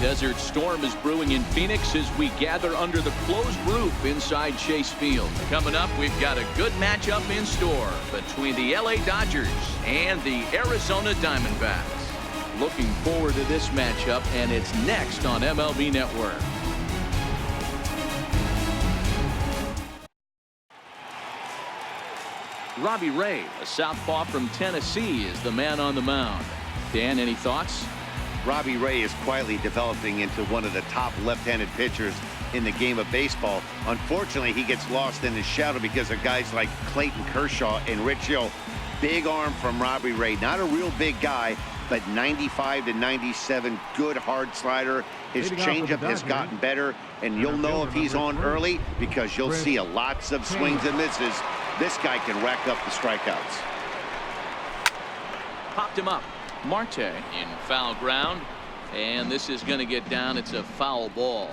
Desert storm is brewing in Phoenix as we gather under the closed roof inside Chase Field. Coming up, we've got a good matchup in store between the LA Dodgers and the Arizona Diamondbacks. Looking forward to this matchup, and it's next on MLB Network. Robbie Ray, a southpaw from Tennessee, is the man on the mound. Dan, any thoughts? Robbie Ray is quietly developing into one of the top left-handed pitchers in the game of baseball. Unfortunately, he gets lost in his shadow because of guys like Clayton Kershaw and Rich Hill. Big arm from Robbie Ray. Not a real big guy, but 95 to 97, good hard slider. His changeup has gotten better, and you'll know if he's on early because you'll see lots of swings and misses. This guy can rack up the strikeouts. Popped him up. Marte in foul ground, and this is going to get down. It's a foul ball.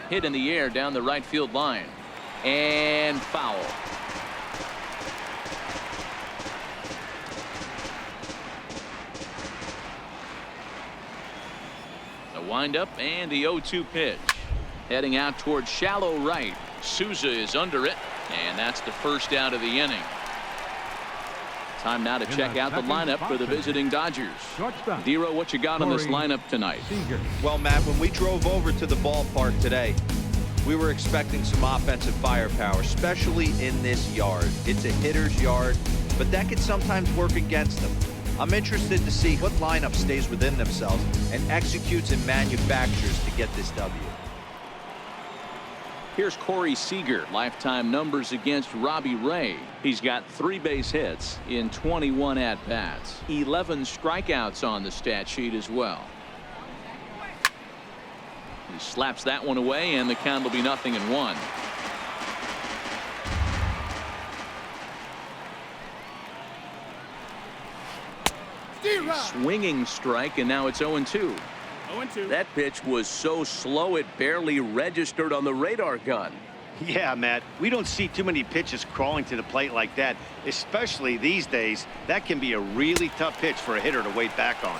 Hit in the air down the right field line, and foul. Wind-up and the 0-2 pitch. Heading out towards shallow right. Souza is under it, and that's the first out of the inning. Time now to check out the lineup for the visiting Dodgers. Dero, what you got on this lineup tonight? Well, Matt, when we drove over to the ballpark today, we were expecting some offensive firepower, especially in this yard. It's a hitter's yard, but that can sometimes work against them. I'm interested to see what lineup stays within themselves and executes and manufactures to get this W. Here's Corey Seager. Lifetime numbers against Robbie Ray. He's got 3 base hits in 21 at-bats. 11 strikeouts on the stat sheet as well. He slaps that one away, and the count will be 0-1. Swinging strike, and now it's 0-2. 0-2. That pitch was so slow it barely registered on the radar gun. Yeah, Matt, we don't see too many pitches crawling to the plate like that, especially these days. That can be a really tough pitch for a hitter to wait back on.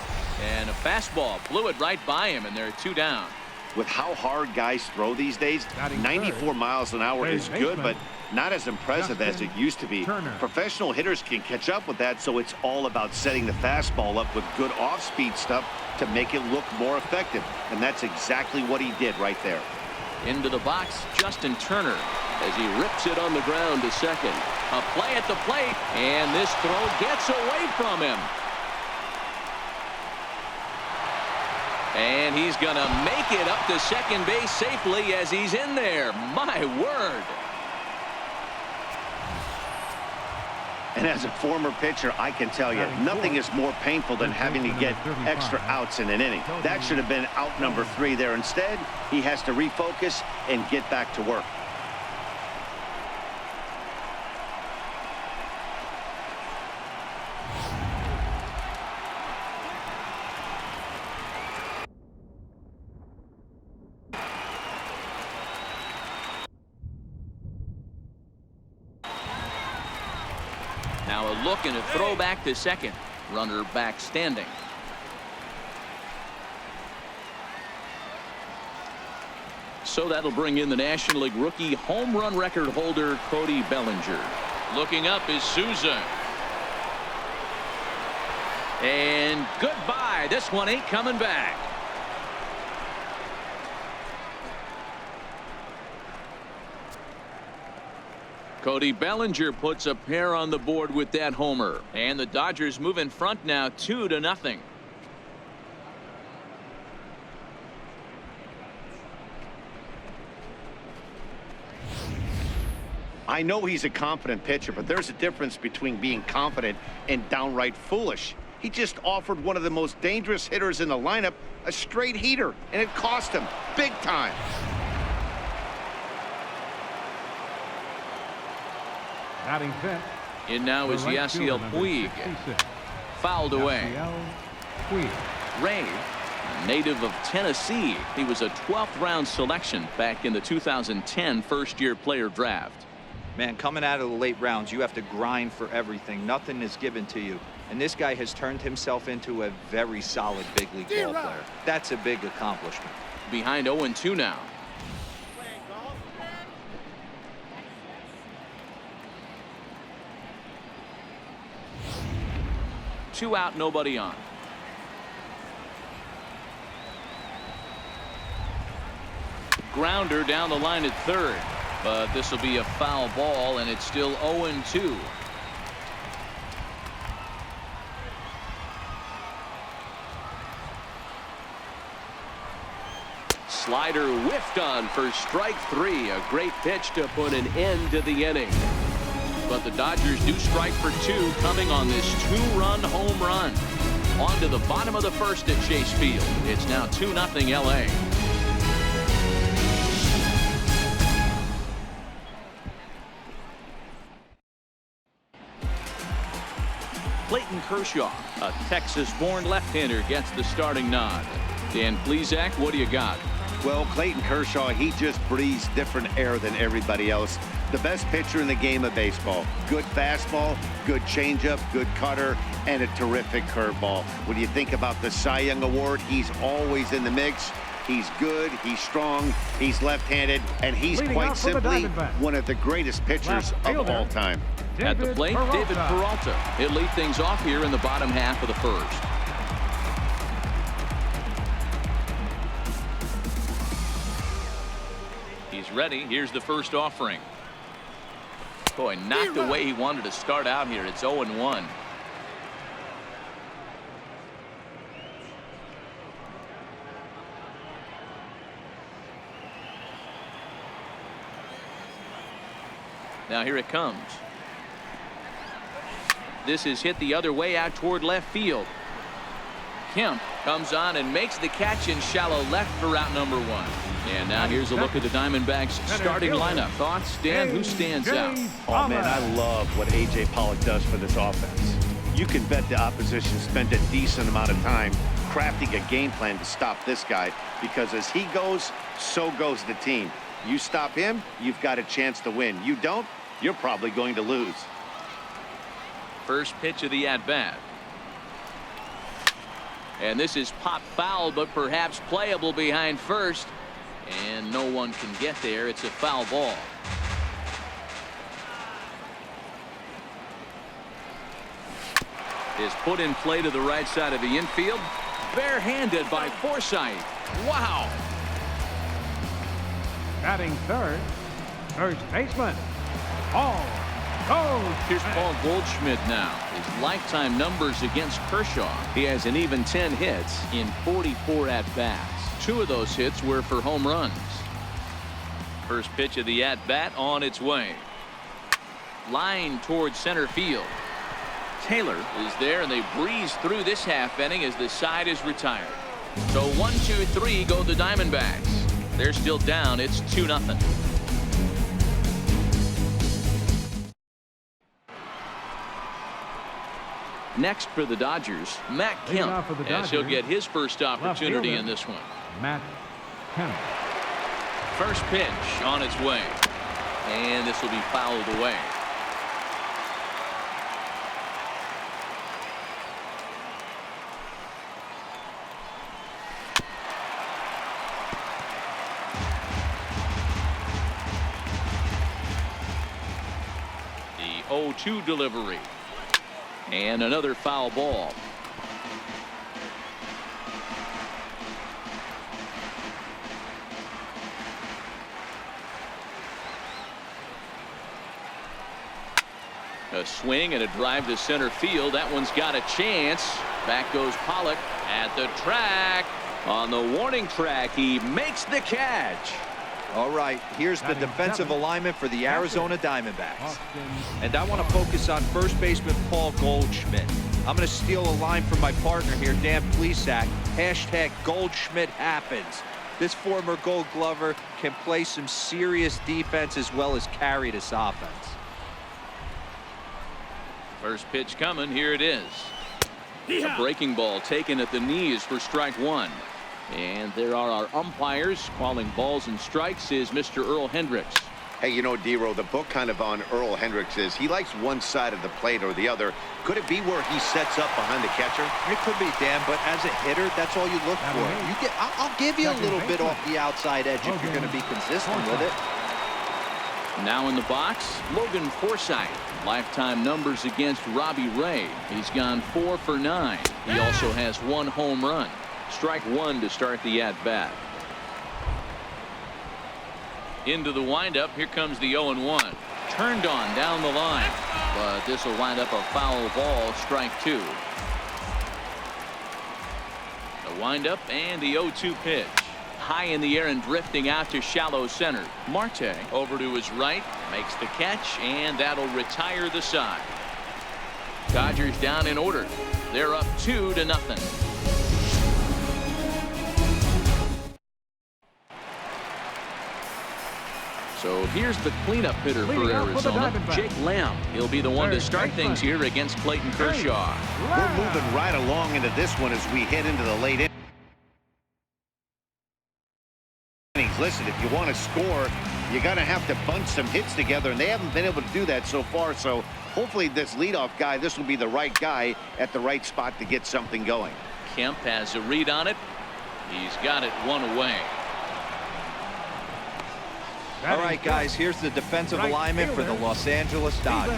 And a fastball blew it right by him, and they're 2 down. With how hard guys throw these days, 94 miles an hour is good, but not as impressive as it used to be. Professional hitters can catch up with that, so it's all about setting the fastball up with good off-speed stuff to make it look more effective, and that's exactly what he did right there. Into the box, Justin Turner, as he rips it on the ground to second. A play at the plate, and this throw gets away from him. And he's going to make it up to second base safely as he's in there. My word. And as a former pitcher, I can tell you, nothing is more painful than having to get extra outs in an inning. That should have been out number 3 there. Instead, he has to refocus and get back to work. Now a look and a throw back to second. Runner back standing. So that'll bring in the National League rookie home run record holder Cody Bellinger. Looking up is Souza. And goodbye. This one ain't coming back. Cody Bellinger puts a pair on the board with that homer, and the Dodgers move in front now 2-0. I know he's a confident pitcher, but there's a difference between being confident and downright foolish. He just offered one of the most dangerous hitters in the lineup a straight heater, and it cost him big time. In now is Yasiel Puig. Fouled away. Ray A native of Tennessee, he was a 12th round selection back in the 2010 first-year player draft. Man, coming out of the late rounds, you have to grind for everything. Nothing is given to you. And this guy has turned himself into a very solid big league ball player. That's a big accomplishment. Behind 0-2 now. Two out, nobody on. Grounder down the line at third, but this will be a foul ball, and it's still 0-2. Slider whiffed on for strike three. A great pitch to put an end to the inning. But the Dodgers do strike for two, coming on this two-run home run. On to the bottom of the first at Chase Field. It's now 2-0 LA. Clayton Kershaw, a Texas-born left-hander, gets the starting nod. Dan Plesac, what do you got? Well, Clayton Kershaw, he just breathes different air than everybody else. The best pitcher in the game of baseball. Good fastball, good changeup, good cutter, and a terrific curveball. When you think about the Cy Young Award, he's always in the mix. He's good, he's strong, he's left-handed, and he's quite simply one of the greatest pitchers of all time. At the plate, David Peralta. He'll lead things off here in the bottom half of the first. He's ready. Here's the first offering. Boy, not the way he wanted to start out here. It's 0-1. Now here it comes. This is hit the other way out toward left field. Kemp comes on and makes the catch in shallow left for route number one. And now here's a look at the Diamondbacks starting lineup. Thoughts, Dan? Who stands out? Oh, man, I love what A.J. Pollock does for this offense. You can bet the opposition spent a decent amount of time crafting a game plan to stop this guy, because as he goes, so goes the team. You stop him, you've got a chance to win. You don't, you're probably going to lose. First pitch of the at-bat. And this is pop foul, but perhaps playable behind first. And no one can get there. It's a foul ball. Is put in play to the right side of the infield. Barehanded by Forsythe. Wow. Batting third, first baseman, Paul Goldschmidt. Here's Paul Goldschmidt now. His lifetime numbers against Kershaw. He has an even 10 hits in 44 at-bats. 2 of those hits were for home runs. First pitch of the at-bat on its way. Line towards center field. Taylor is there, and they breeze through this half inning as the side is retired. So 1, 2, 3 go the Diamondbacks. They're still down. It's 2-0. Next for the Dodgers, Matt Kemp, as he'll get his first opportunity in this one. Matt Kemp. First pitch on its way, and this will be fouled away. The 0-2 delivery. And another foul ball. A swing and a drive to center field. That one's got a chance. Back goes Pollock at the track. On the warning track, he makes the catch. All right, here's the defensive alignment for the Arizona Diamondbacks. And I want to focus on first baseman Paul Goldschmidt. I'm going to steal a line from my partner here, Dan Plesac. Hashtag Goldschmidt happens. This former Gold Glover can play some serious defense as well as carry this offense. First pitch coming. Here it is. A breaking ball taken at the knees for strike one. And there are our umpires. Calling balls and strikes is Mr. Earl Hendricks. Hey, you know, D-Row, the book kind of on Earl Hendricks is he likes one side of the plate or the other. Could it be where he sets up behind the catcher? It could be, Dan, but as a hitter, that's all you look for. I'll give you a little bit off the outside edge if you're going to be consistent with it. Now in the box, Logan Forsythe. Lifetime numbers against Robbie Ray. He's gone 4 for 9. He also has 1 home run. Strike 1 to start the at-bat. Into the windup. Here comes the 0-1. Turned on down the line. But this will wind up a foul ball. Strike 2. The windup and the 0-2 pitch. High in the air and drifting out to shallow center. Marte over to his right. Makes the catch, and that'll retire the side. Dodgers down in order. They're up 2-0. So here's the cleanup hitter for Arizona, Jake Lamb. He'll be the one to start things here against Clayton Kershaw. We're moving right along into this one as we head into the late innings. Listen, if you want to score, you got to have to bunch some hits together, and they haven't been able to do that so far. So hopefully this leadoff guy, this will be the right guy at the right spot to get something going. Kemp has a read on it. He's got it 1 away. All right, guys, here's the defensive alignment for the Los Angeles Dodgers.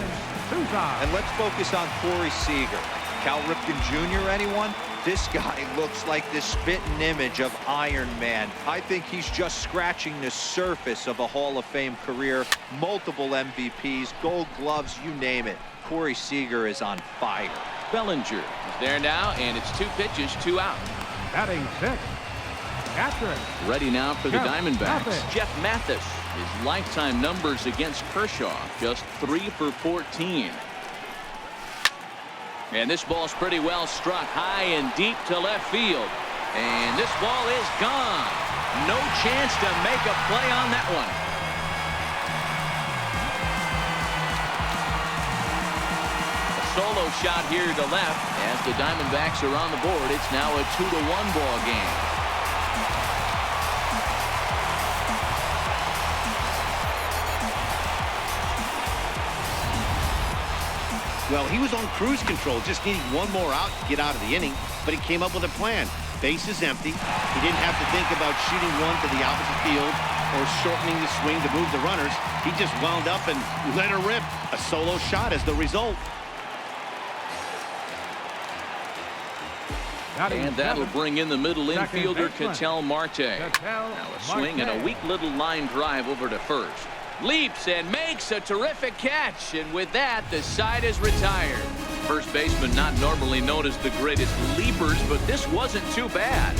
And let's focus on Corey Seager. Cal Ripken Jr., anyone? This guy looks like the spitting image of Iron Man. I think he's just scratching the surface of a Hall of Fame career. Multiple MVPs, Gold Gloves, you name it. Corey Seager is on fire. Bellinger is there now, and it's 2 pitches, 2 out. Batting 6th, catcher. Ready now for the Diamondbacks. Mathis. Jeff Mathis. His lifetime numbers against Kershaw, just 3 for 14. And this ball's pretty well struck high and deep to left field. And this ball is gone. No chance to make a play on that one. A solo shot here to left as the Diamondbacks are on the board. It's now a 2-1 ball game. Well, he was on cruise control, just needing one more out to get out of the inning, but he came up with a plan. Base is empty. He didn't have to think about shooting one to the opposite field or shortening the swing to move the runners. He just wound up and let her rip. A solo shot as the result. And that'll bring in the middle infielder, Ketel Marte. Now a swing and a weak little line drive over to first. Leaps and makes a terrific catch, and with that the side is retired. First baseman not normally known as the greatest leapers, but this wasn't too bad.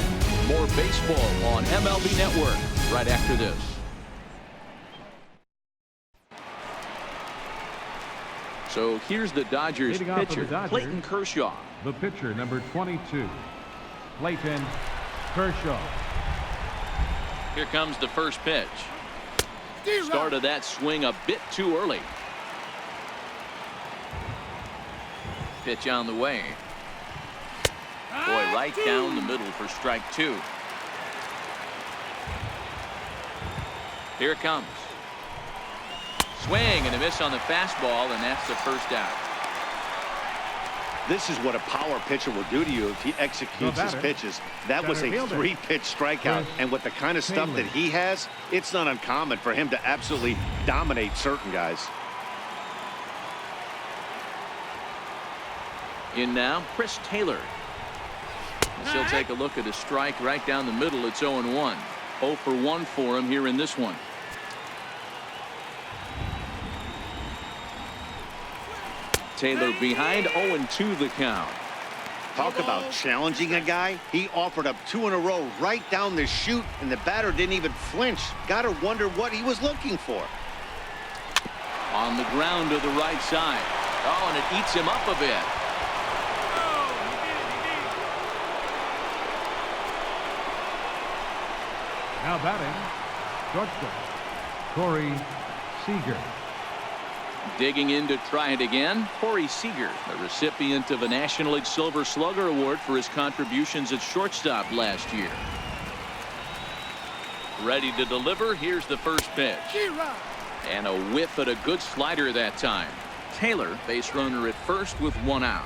More baseball on MLB Network right after this. So here's the Dodgers pitcher, Clayton Kershaw. The pitcher, number 22, Clayton Kershaw. Here comes the first pitch. Started that swing a bit too early. Pitch on the way. Boy, right down the middle for strike 2. Here it comes. Swing and a miss on the fastball, and that's the first out. This is what a power pitcher will do to you if he executes his pitches. That was a 3-pitch strikeout, and with the kind of stuff that he has, it's not uncommon for him to absolutely dominate certain guys. In now, Chris Taylor. As he'll take a look at a strike right down the middle. It's 0-1. 0 for 1 for him here in this one. Taylor behind, 0-2 the count. Talk about challenging a guy. He offered up 2 in a row right down the chute, and the batter didn't even flinch. Gotta wonder what he was looking for. On the ground to the right side. Oh, and it eats him up a bit. Now batting, shortstop, Corey Seager. Digging in to try it again, Corey Seager, the recipient of a National League Silver Slugger Award for his contributions at shortstop last year. Ready to deliver. Here's the first pitch. And a whiff at a good slider that time. Taylor, base runner at first with 1 out.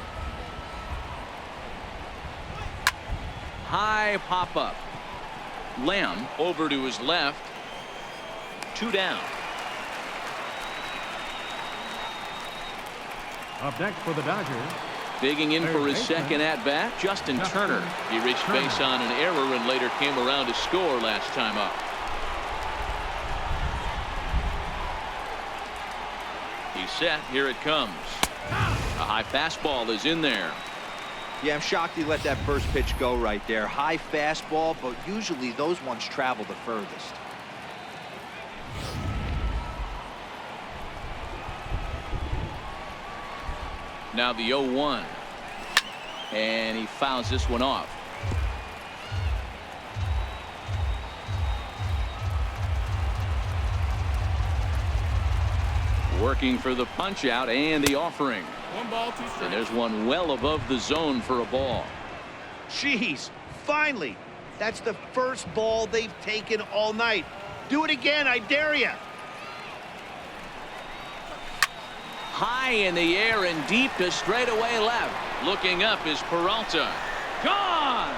High pop up. Lamb over to his left. 2 down. Up next for the Dodgers. Digging in for his second at bat, Justin Turner. He reached base on an error and later came around to score last time up. He's set. Here it comes. A high fastball is in there. Yeah, I'm shocked he let that first pitch go right there. High fastball, but usually those ones travel the furthest. Now the 0-1. And he fouls this one off. Working for the punch out and the offering. 1 ball, 2 strikes. And there's one well above the zone for a ball. Jeez, finally. That's the first ball they've taken all night. Do it again, I dare you. High in the air and deep to straightaway left. Looking up is Peralta. Gone!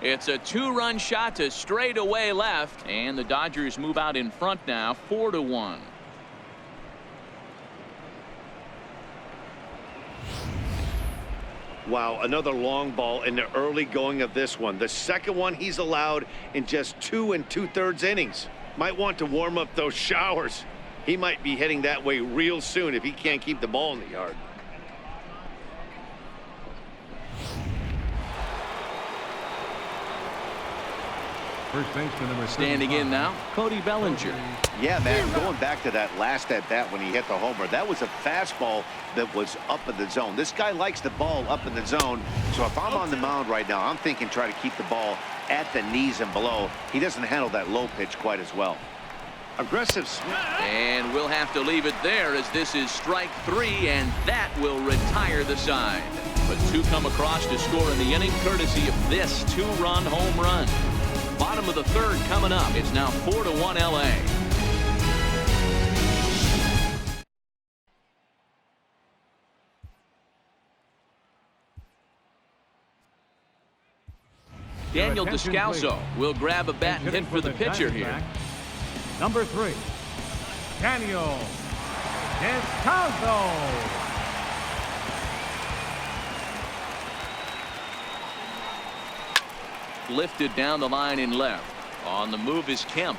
It's a 2-run shot to straightaway left, and the Dodgers move out in front now, 4-1. Wow, another long ball in the early going of this one. The second one he's allowed in just 2 2/3 innings. Might want to warm up those showers. He might be heading that way real soon if he can't keep the ball in the yard. First baseman number Standing 75. in now, Cody Bellinger. Yeah, man, going back to that last at bat when he hit the homer, that was a fastball that was up in the zone. This guy likes the ball up in the zone, so if I'm on the mound right now, I'm thinking try to keep the ball at the knees and below. He doesn't handle that low pitch quite as well. Aggressive swing. And we'll have to leave it there as this is strike 3, and that will retire the side. But 2 come across to score in the inning courtesy of this 2-run home run. Bottom of the 3rd coming up. It's now 4-1 LA. Daniel Descalso will grab a bat and hit for the pitcher here. Number 3, Daniel Descalso. Lifted down the line in left. On the move is Kemp.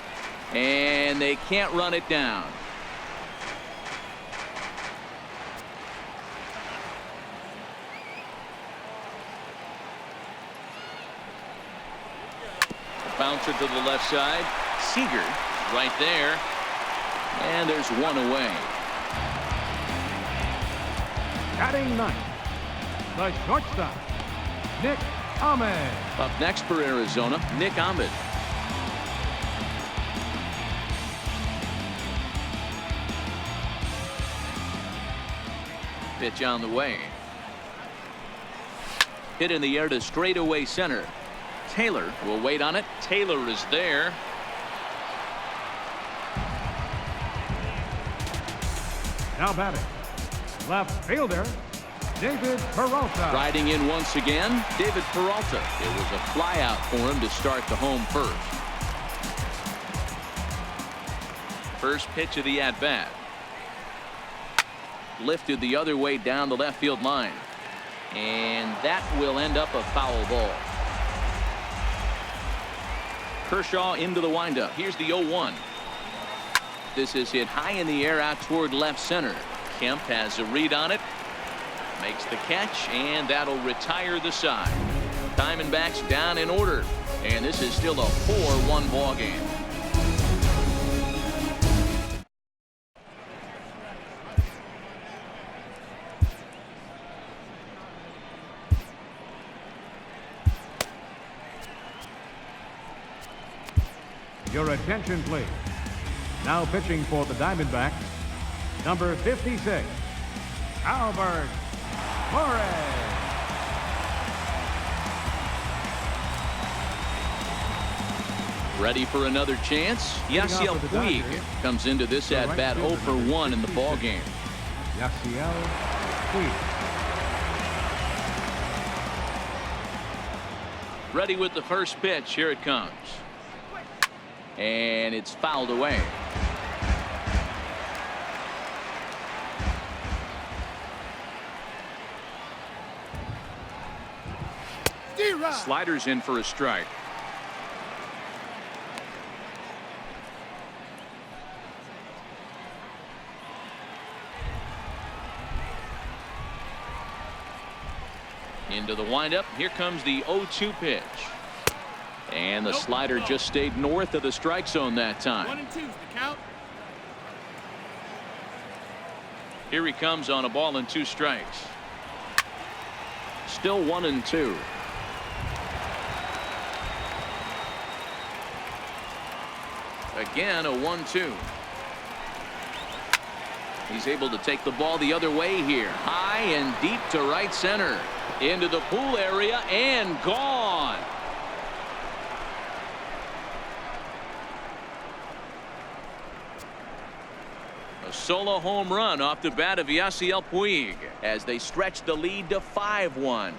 And they can't run it down. Bouncer to the left side. Seager right there. And there's 1 away. Batting 9th, the shortstop, Nick Ahmed. Up next for Arizona, Nick Ahmed. Pitch on the way. Hit in the air to straightaway center. Taylor will wait on it. Taylor is there. Now batting, left fielder, David Peralta. Riding in once again, David Peralta. It was a fly out for him to start the home first. First pitch of the at-bat. Lifted the other way down the left field line. And that will end up a foul ball. Kershaw into the windup. Here's the 0-1. This is hit high in the air out toward left center. Kemp has a read on it. Makes the catch, and that'll retire the side. Diamondbacks down in order. And this is still a 4-1 ball game. Your attention, please. Now pitching for the Diamondbacks, number 56, Albert Torres. Ready for another chance? Yasiel Puig comes into this at-bat 0 for 1 in the ballgame. Yasiel Puig. Ready with the first pitch. Here it comes. And it's fouled away. Sliders in for a strike. Into the windup. Here comes the 0-2 pitch. And the slider just stayed north of the strike zone that time. 1 and 2's the count. Here he comes on a ball and 2 strikes. Still 1 and 2. Again a 1-2. He's able to take the ball the other way here. High and deep to right center. Into the pool area and gone. A solo home run off the bat of Yasiel Puig as they stretch the lead to 5-1.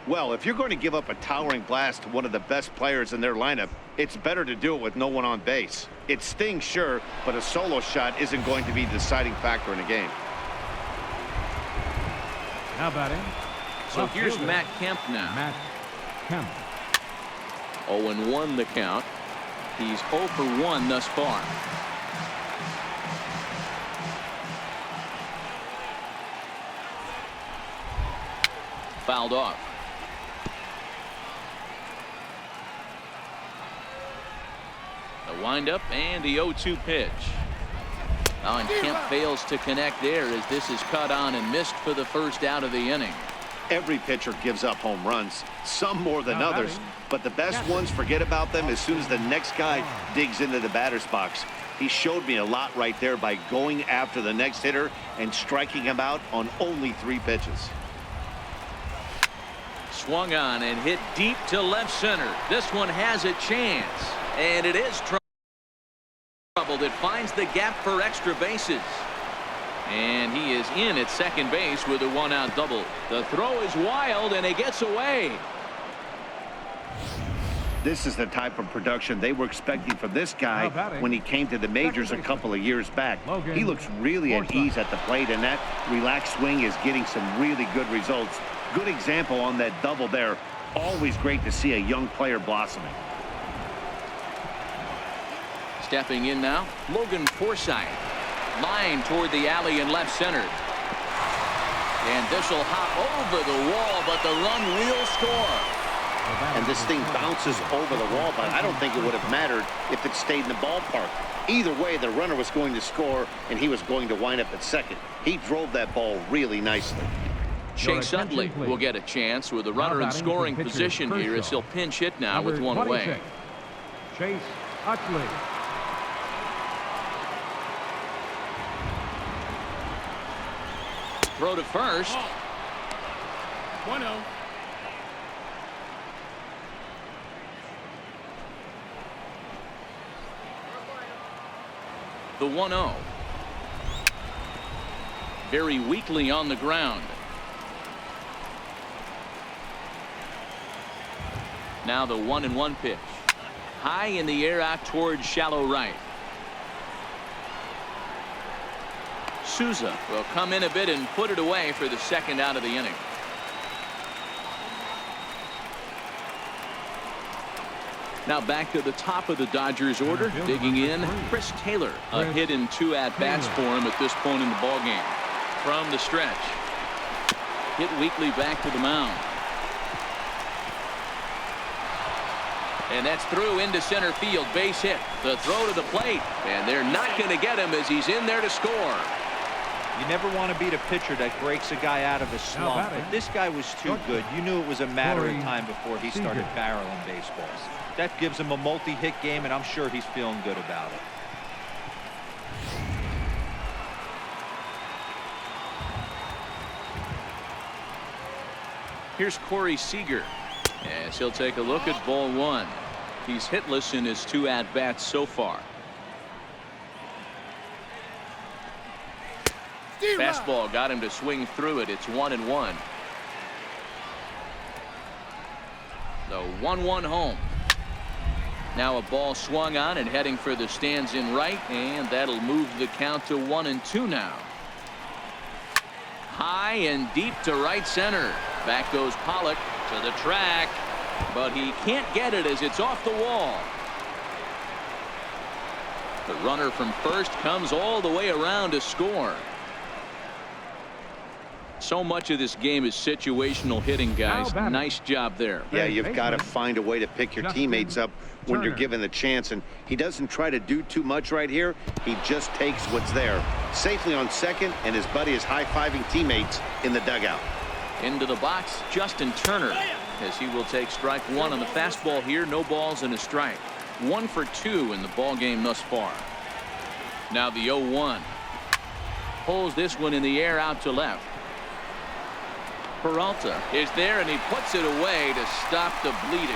Well, if you're going to give up a towering blast to one of the best players in their lineup, it's better to do it with no one on base. It stings, sure, but a solo shot isn't going to be the deciding factor in a game. Now batting. So here's Matt Kemp now. Matt Kemp. 0-1 the count. He's 0 for 1 thus far. Fouled off. The windup and the 0-2 pitch. Oh, and Kemp fails to connect there as this is cut on and missed for the first out of the inning. Every pitcher gives up home runs, some more than others, but the best ones forget about them as soon as the next guy digs into the batter's box. He showed me a lot right there by going after the next hitter and striking him out on only 3 pitches. Swung on and hit deep to left center. This one has a chance, and it is trouble that finds the gap for extra bases. And he is in at second base with a 1-out double. The throw is wild and it gets away. This is the type of production they were expecting from this guy when he came to the majors a couple of years back. He looks really at ease at the plate, and that relaxed swing is getting some really good results. Good example on that double there. Always great to see a young player blossoming. Stepping in now, Logan Forsythe. Line toward the alley in left center. And this will hop over the wall, but the run will score. And this thing bounces over the wall, but I don't think it would have mattered if it stayed in the ballpark. Either way, the runner was going to score, and he was going to wind up at second. He drove that ball really nicely. Chase Utley will get a chance with a runner in scoring position here as he'll pinch hit now with 1 away. Chase Utley. Throw to first. 1-0. The 1-0. Very weakly on the ground. Now the 1-1 pitch. High in the air out towards shallow right. Souza will come in a bit and put it away for the second out of the inning. Now back to the top of the Dodgers order. Digging in, Chris Taylor. A hit in 2 at-bats for him at this point in the ballgame. From the stretch. Hit weakly back to the mound. And that's through into center field. Base hit. The throw to the plate. And they're not going to get him as he's in there to score. You never want to beat a pitcher that breaks a guy out of a slump. But this guy was too good. You knew it was a matter of time before he started barreling baseballs. That gives him a multi-hit game, and I'm sure he's feeling good about it. Here's Corey Seager, as he'll take a look at ball one. He's hitless in his 2 at-bats so far. Fastball got him to swing through it. It's 1-1. The 1-1 home. Now a ball swung on and heading for the stands in right, and that'll move the count to 1-2 now. High and deep to right center. Back goes Pollock to the track, but he can't get it as it's off the wall. The runner from first comes all the way around to score. So much of this game is situational hitting, guys. Nice job there. Yeah, you've got to find a way to pick your teammates up when you're given the chance, and he doesn't try to do too much right here. He just takes what's there. Safely on second, and his buddy is high-fiving teammates in the dugout. Into the box, Justin Turner, as he will take strike one on the fastball here. No balls and a strike. 1 for 2 in the ball game thus far. Now the 0-1. Pulls this one in the air out to left. Peralta is there, and he puts it away to stop the bleeding.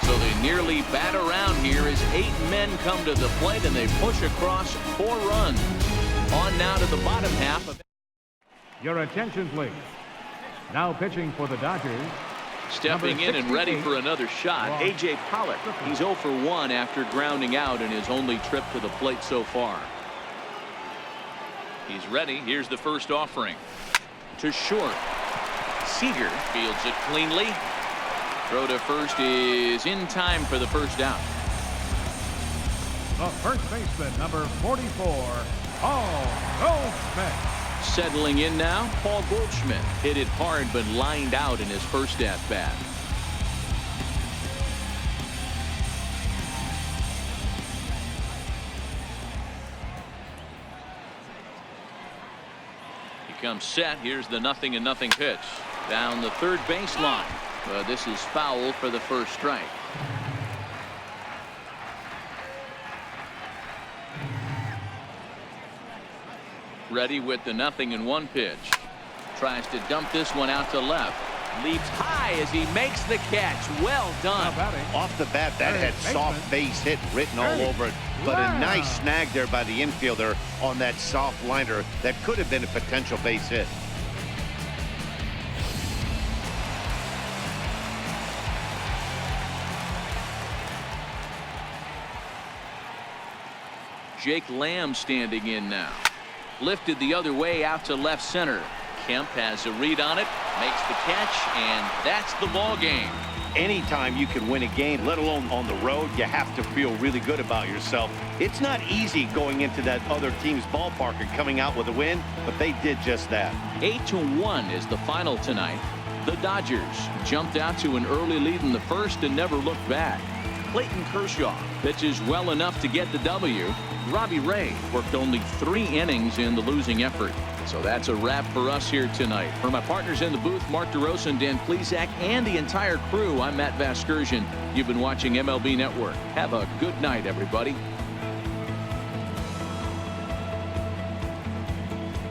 So they nearly bat around here as 8 men come to the plate, and they push across 4 runs. On now to the bottom half of. Your attention, please. Now pitching for the Dodgers. Stepping in and ready for another shot, A.J. Pollock. He's 0 for 1 after grounding out in his only trip to the plate so far. He's ready. Here's the first offering. To short. Seager fields it cleanly. Throw to first is in time for the first out. The first baseman, number 44, Paul Goldschmidt. Settling in now, Paul Goldschmidt hit it hard but lined out in his first at bat. He comes set. Here's the 0-0 pitch down the third baseline. This is foul for the first strike. Ready with the 0-1 pitch. Tries to dump this one out to left. Leaps high as he makes the catch. Well done. Off the bat, that had soft base hit written all over it. But a nice snag there by the infielder on that soft liner that could have been a potential base hit. Jake Lamb standing in now. Lifted the other way out to left center. Kemp has a read on it, makes the catch, and that's the ball game. Anytime you can win a game, let alone on the road, you have to feel really good about yourself. It's not easy going into that other team's ballpark and coming out with a win, but they did just that. 8-1 is the final tonight. The Dodgers jumped out to an early lead in the first and never looked back. Clayton Kershaw pitches well enough to get the W. Robbie Ray worked only 3 innings in the losing effort. So that's a wrap for us here tonight. For my partners in the booth, Mark DeRosa and Dan Plesac, and the entire crew, I'm Matt Vasgersian. You've been watching MLB Network. Have a good night, everybody.